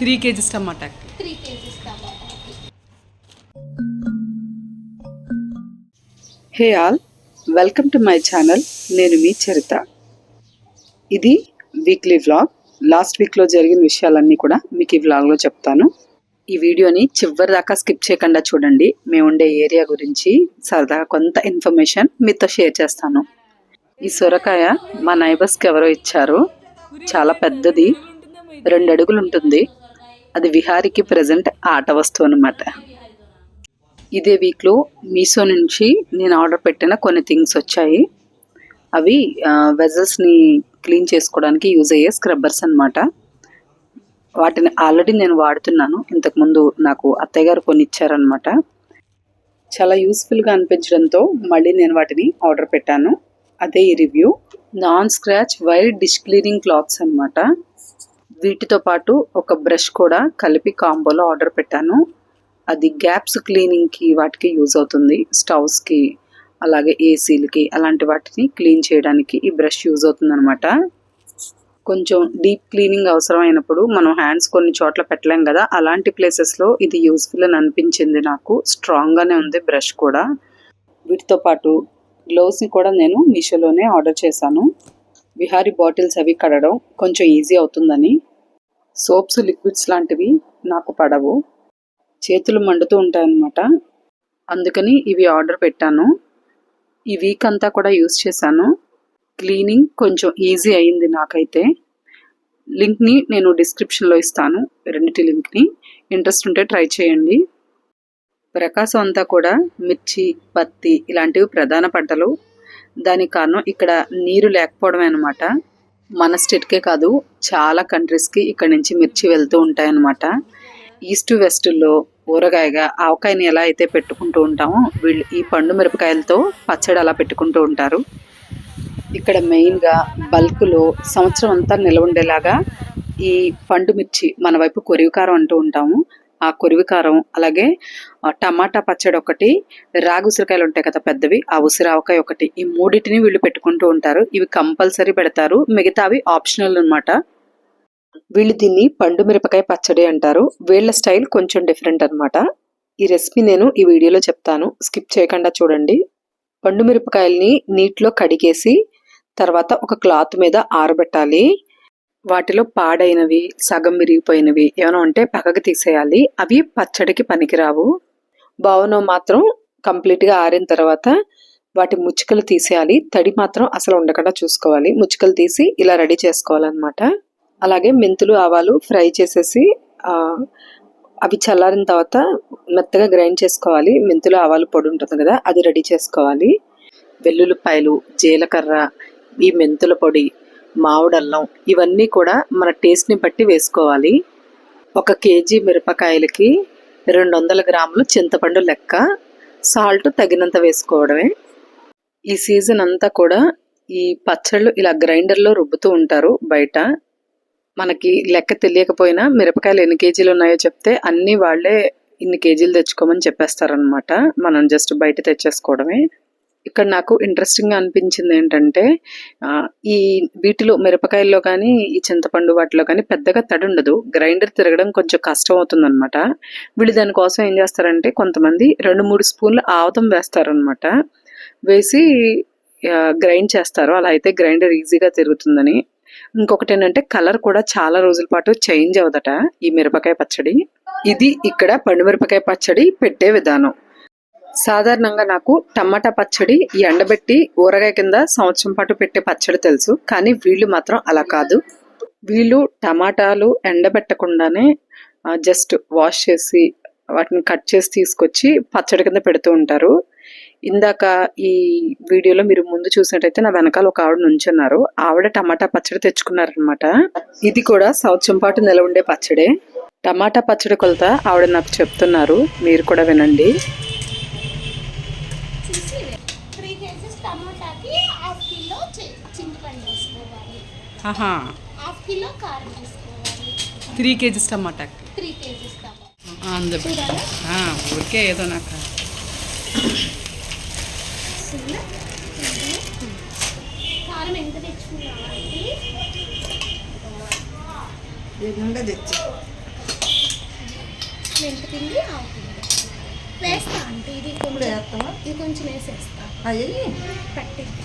3 kgs tomato. 3 kgs tomato. Hey all, welcome to my channel. నేను మీ చరిత. ఇది weekly vlog. Last వీక్లో జరిగిన విషయాలన్నీ కూడా మీకు ఈ వ్లాగ్లో చెప్తాను. ఈ వీడియోని చివరి దాకా స్కిప్ చేయకుండా చూడండి. మేము ఉండే ఏరియా గురించి సరదాగా కొంత ఇన్ఫర్మేషన్ మీతో షేర్ చేస్తాను. ఈ సొరకాయ మా నైబర్స్కి ఎవరో ఇచ్చారు. చాలా పెద్దది, 2 అడుగులు ఉంటుంది. అది విహారికి ప్రజెంట్ ఆట వస్తువు అనమాట. ఇదే వీక్లో మీషో నుంచి నేను ఆర్డర్ పెట్టిన కొన్ని థింగ్స్ వచ్చాయి. అవి వెజల్స్ని క్లీన్ చేసుకోవడానికి యూజ్ అయ్యే స్క్రబ్బర్స్ అనమాట. వాటిని ఆల్రెడీ నేను వాడుతున్నాను. ఇంతకుముందు నాకు అత్తయ్య గారు కొన్ని ఇచ్చారనమాట. చాలా యూస్ఫుల్గా అనిపించడంతో మళ్ళీ నేను వాటిని ఆర్డర్ పెట్టాను. అదే ఈ review. Non scratch white dish cleaning clothes అనమాట. వీటితో పాటు ఒక బ్రష్ కూడా కలిపి కాంబోలో ఆర్డర్ పెట్టాను. అది గ్యాప్స్ క్లీనింగ్కి వాటికి యూజ్ అవుతుంది. స్టవ్స్కి, అలాగే ఏసీలకి, అలాంటి వాటిని క్లీన్ చేయడానికి ఈ బ్రష్ యూజ్ అవుతుంది అనమాట. కొంచెం డీప్ క్లీనింగ్ అవసరమైనప్పుడు మనం హ్యాండ్స్ కొన్ని చోట్ల పెట్టలేం కదా, అలాంటి ప్లేసెస్లో ఇది యూస్ఫుల్ అని అనిపించింది నాకు. స్ట్రాంగ్గానే ఉంది బ్రష్ కూడా. వీటితో పాటు గ్లౌస్ని కూడా నేను మీషోలోనే ఆర్డర్ చేశాను. విహారీ బాటిల్స్ అవి కడగడం కొంచెం ఈజీ అవుతుందని. సోప్స్, లిక్విడ్స్ లాంటివి నాకు పడవు, చేతులు మండుతూ ఉంటాయన్నమాట. అందుకని ఇవి ఆర్డర్ పెట్టాను. ఈ వీక్ అంతా కూడా యూస్ చేశాను. క్లీనింగ్ కొంచెం ఈజీ అయింది నాకైతే. లింక్ని నేను డిస్క్రిప్షన్లో ఇస్తాను, రెండిటి లింక్ని. ఇంట్రెస్ట్ ఉంటే ట్రై చేయండి. ప్రకాశం అంతా కూడా మిర్చి, పత్తి ఇలాంటివి ప్రధాన పంటలు. దానికి కారణం ఇక్కడ నీరు లేకపోవడమే అనమాట. మన స్టేట్కే కాదు, చాలా కంట్రీస్కి ఇక్కడ నుంచి మిర్చి వెళ్తూ ఉంటాయన్నమాట. ఈస్ట్ వెస్ట్లో ఊరగాయగా ఆవకాయని ఎలా అయితే పెట్టుకుంటూ ఉంటామో, వీళ్ళు ఈ పండు మిరపకాయలతో పచ్చడి అలా పెట్టుకుంటూ ఉంటారు. ఇక్కడ మెయిన్గా బల్క్లో సంవత్సరం అంతా నిల్వ ఉండేలాగా ఈ పండు మిర్చి, మన వైపు కొరివికారం అంటూ ఉంటాము, ఆ కొరివికారం, అలాగే టమాటా పచ్చడి ఒకటి, రాగి ఉసిరికాయలు ఉంటాయి కదా పెద్దవి, ఆ ఉసిరావకాయ ఒకటి, ఈ మూడింటిని వీళ్ళు పెట్టుకుంటూ ఉంటారు. ఇవి కంపల్సరీ పెడతారు, మిగతావి ఆప్షనల్ అనమాట. వీళ్ళు దీన్ని పండు మిరపకాయ పచ్చడి అంటారు. వీళ్ళ స్టైల్ కొంచెం డిఫరెంట్ అనమాట. ఈ రెసిపీ నేను ఈ వీడియోలో చెప్తాను, స్కిప్ చేయకుండా చూడండి. పండు మిరపకాయల్ని నీటిలో కడిగేసి తర్వాత ఒక క్లాత్ మీద ఆరబెట్టాలి. వాటిలో పాడైనవి, సగం విరిగిపోయినవి ఏమైనా ఉంటే పక్కకు తీసేయాలి. అవి పచ్చడికి పనికిరావు. బావును మాత్రం కంప్లీట్గా ఆరిన తర్వాత వాటి ముచ్చుకలు తీసేయాలి. తడి మాత్రం అసలు ఉండకుండా చూసుకోవాలి. ముచ్చుకలు తీసి ఇలా రెడీ చేసుకోవాలన్నమాట. అలాగే మెంతులు, ఆవాలు ఫ్రై చేసేసి అవి చల్లారిన తర్వాత మెత్తగా గ్రైండ్ చేసుకోవాలి. మెంతులు, ఆవాలు పొడి ఉంటుంది కదా, అది రెడీ చేసుకోవాలి. వెల్లుల్లిపాయలు, జీలకర్ర, ఈ మెంతుల పొడి, మామిడల్లం ఇవన్నీ కూడా మన టేస్ట్ని బట్టి వేసుకోవాలి. 1 కేజీ మిరపకాయలకి 200 గ్రాములు చింతపండు లెక్క. సాల్ట్ తగినంత వేసుకోవడమే. ఈ సీజన్ అంతా కూడా ఈ పచ్చళ్ళు ఇలా గ్రైండర్లో రుబ్బుతూ ఉంటారు బయట. మనకి లెక్క తెలియకపోయినా మిరపకాయలు ఎన్ని కేజీలు ఉన్నాయో చెప్తే అన్నీ వాళ్ళే ఇన్ని కేజీలు తెచ్చుకోమని చెప్పేస్తారనమాట. మనం జస్ట్ బయట తెచ్చేసుకోవడమే. ఇక్కడ నాకు ఇంట్రెస్టింగ్గా అనిపించింది ఏంటంటే, ఈ వీటిలో మిరపకాయల్లో కానీ ఈ చింతపండు వాటిలో కానీ పెద్దగా తడి ఉండదు. గ్రైండర్ తిరగడం కొంచెం కష్టం అవుతుంది అనమాట. వీళ్ళు దానికోసం ఏం చేస్తారంటే, కొంతమంది 2-3 స్పూన్లు ఆవతం వేస్తారనమాట. వేసి గ్రైండ్ చేస్తారు. అలా అయితే గ్రైండర్ ఈజీగా తిరుగుతుందని. ఇంకొకటి ఏంటంటే, కలర్ కూడా చాలా రోజుల పాటు చేంజ్ అవ్వదట ఈ మిరపకాయ పచ్చడి. ఇది ఇక్కడ పండు మిరపకాయ పచ్చడి పెట్టే విధానం. సాధారణంగా నాకు టమాటా పచ్చడి ఎండబెట్టి ఊరగాయ కింద సంవత్సరం పాటు పెట్టే పచ్చడి తెలుసు. కానీ వీళ్ళు మాత్రం అలా కాదు. వీళ్ళు టమాటాలు ఎండబెట్టకుండానే జస్ట్ వాష్ చేసి వాటిని కట్ చేసి తీసుకొచ్చి పచ్చడి కింద పెడుతూ ఉంటారు. ఇందాక ఈ వీడియోలో మీరు ముందు చూసినట్టయితే నా వెనకాల ఒక ఆవిడ నుంచున్నారు. ఆవిడ టమాటా పచ్చడి తెచ్చుకున్నారనమాట. ఇది కూడా సంవత్సరం పాటు నిలవ ఉండే పచ్చడే. టమాటా పచ్చడి కొలత ఆవిడ నాకు చెప్తున్నారు, మీరు కూడా వినండి. 3 kgs టమాటాకి 1/2 కిలో చింతపండు వేసుకోవాలి. 1/2 కిలో కారం వేసుకోవాలి. 3 kgs టమాటా. 3 kgs టమాటా. అందుకే ఊరికే ఏదో నాకు కారం ఎంత తెచ్చుకున్నామండి? తెచ్చి మెంతిపిండి అవుతుంది వేస్తా అంటే ఇది కొంచెం ఇది కొంచెం వేసేస్తా పట్టింది.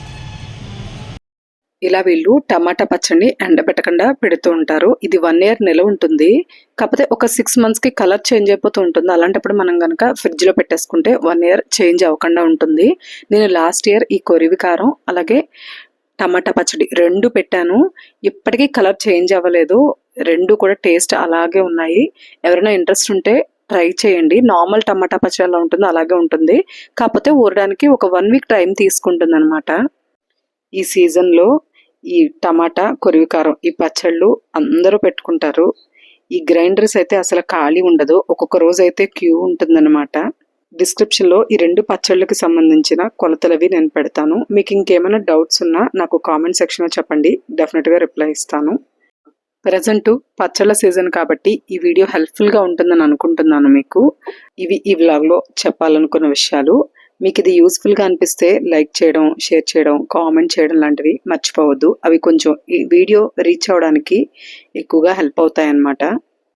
ఇలా వీళ్ళు టమాటా పచ్చడిని ఎండబెట్టకుండా పెడుతూ ఉంటారు. ఇది 1 year నిలవ ఉంటుంది. కాకపోతే ఒక 6 monthsకి కలర్ చేంజ్ అయిపోతూ ఉంటుంది. అలాంటప్పుడు మనం కనుక ఫ్రిడ్జ్లో పెట్టేసుకుంటే 1 year చేంజ్ అవ్వకుండా ఉంటుంది. నేను లాస్ట్ ఇయర్ ఈ కొరివి కారం అలాగే టమాటా పచ్చడి 2 పెట్టాను. ఇప్పటికీ కలర్ చేంజ్ అవ్వలేదు. 2 కూడా టేస్ట్ అలాగే ఉన్నాయి. ఎవరైనా ఇంట్రెస్ట్ ఉంటే ట్రై చేయండి. నార్మల్ టమాటా పచ్చడి ఎలా ఉంటుందో అలాగే ఉంటుంది. కాకపోతే ఊరడానికి ఒక 1 week టైం తీసుకుంటుంది అనమాట. ఈ సీజన్లో ఈ టమాటా కొరివికారం ఈ పచ్చళ్ళు అందరూ పెట్టుకుంటారు. ఈ గ్రైండర్స్ అయితే అసలు ఖాళీ ఉండదు. ఒక్కొక్క రోజు అయితే క్యూ ఉంటుందన్నమాట. డిస్క్రిప్షన్లో ఈ 2 పచ్చళ్ళకి సంబంధించిన కొలతలవి నేను పెడతాను. మీకు ఇంకేమైనా డౌట్స్ ఉన్నా నాకు కామెంట్ సెక్షన్లో చెప్పండి. డెఫినెట్గా రిప్లై ఇస్తాను. ప్రజెంట్ పచ్చళ్ళ సీజన్ కాబట్టి ఈ వీడియో హెల్ప్ఫుల్గా ఉంటుందని అనుకుంటున్నాను మీకు. ఇవి ఈ వ్లాగ్లో చెప్పాలనుకున్న విషయాలు. మీకు ఇది యూస్ఫుల్గా అనిపిస్తే లైక్ చేయడం, షేర్ చేయడం, కామెంట్ చేయడం లాంటివి మర్చిపోవద్దు. అవి కొంచెం ఈ వీడియో రీచ్ అవ్వడానికి ఎక్కువగా హెల్ప్ అవుతాయి అన్నమాట.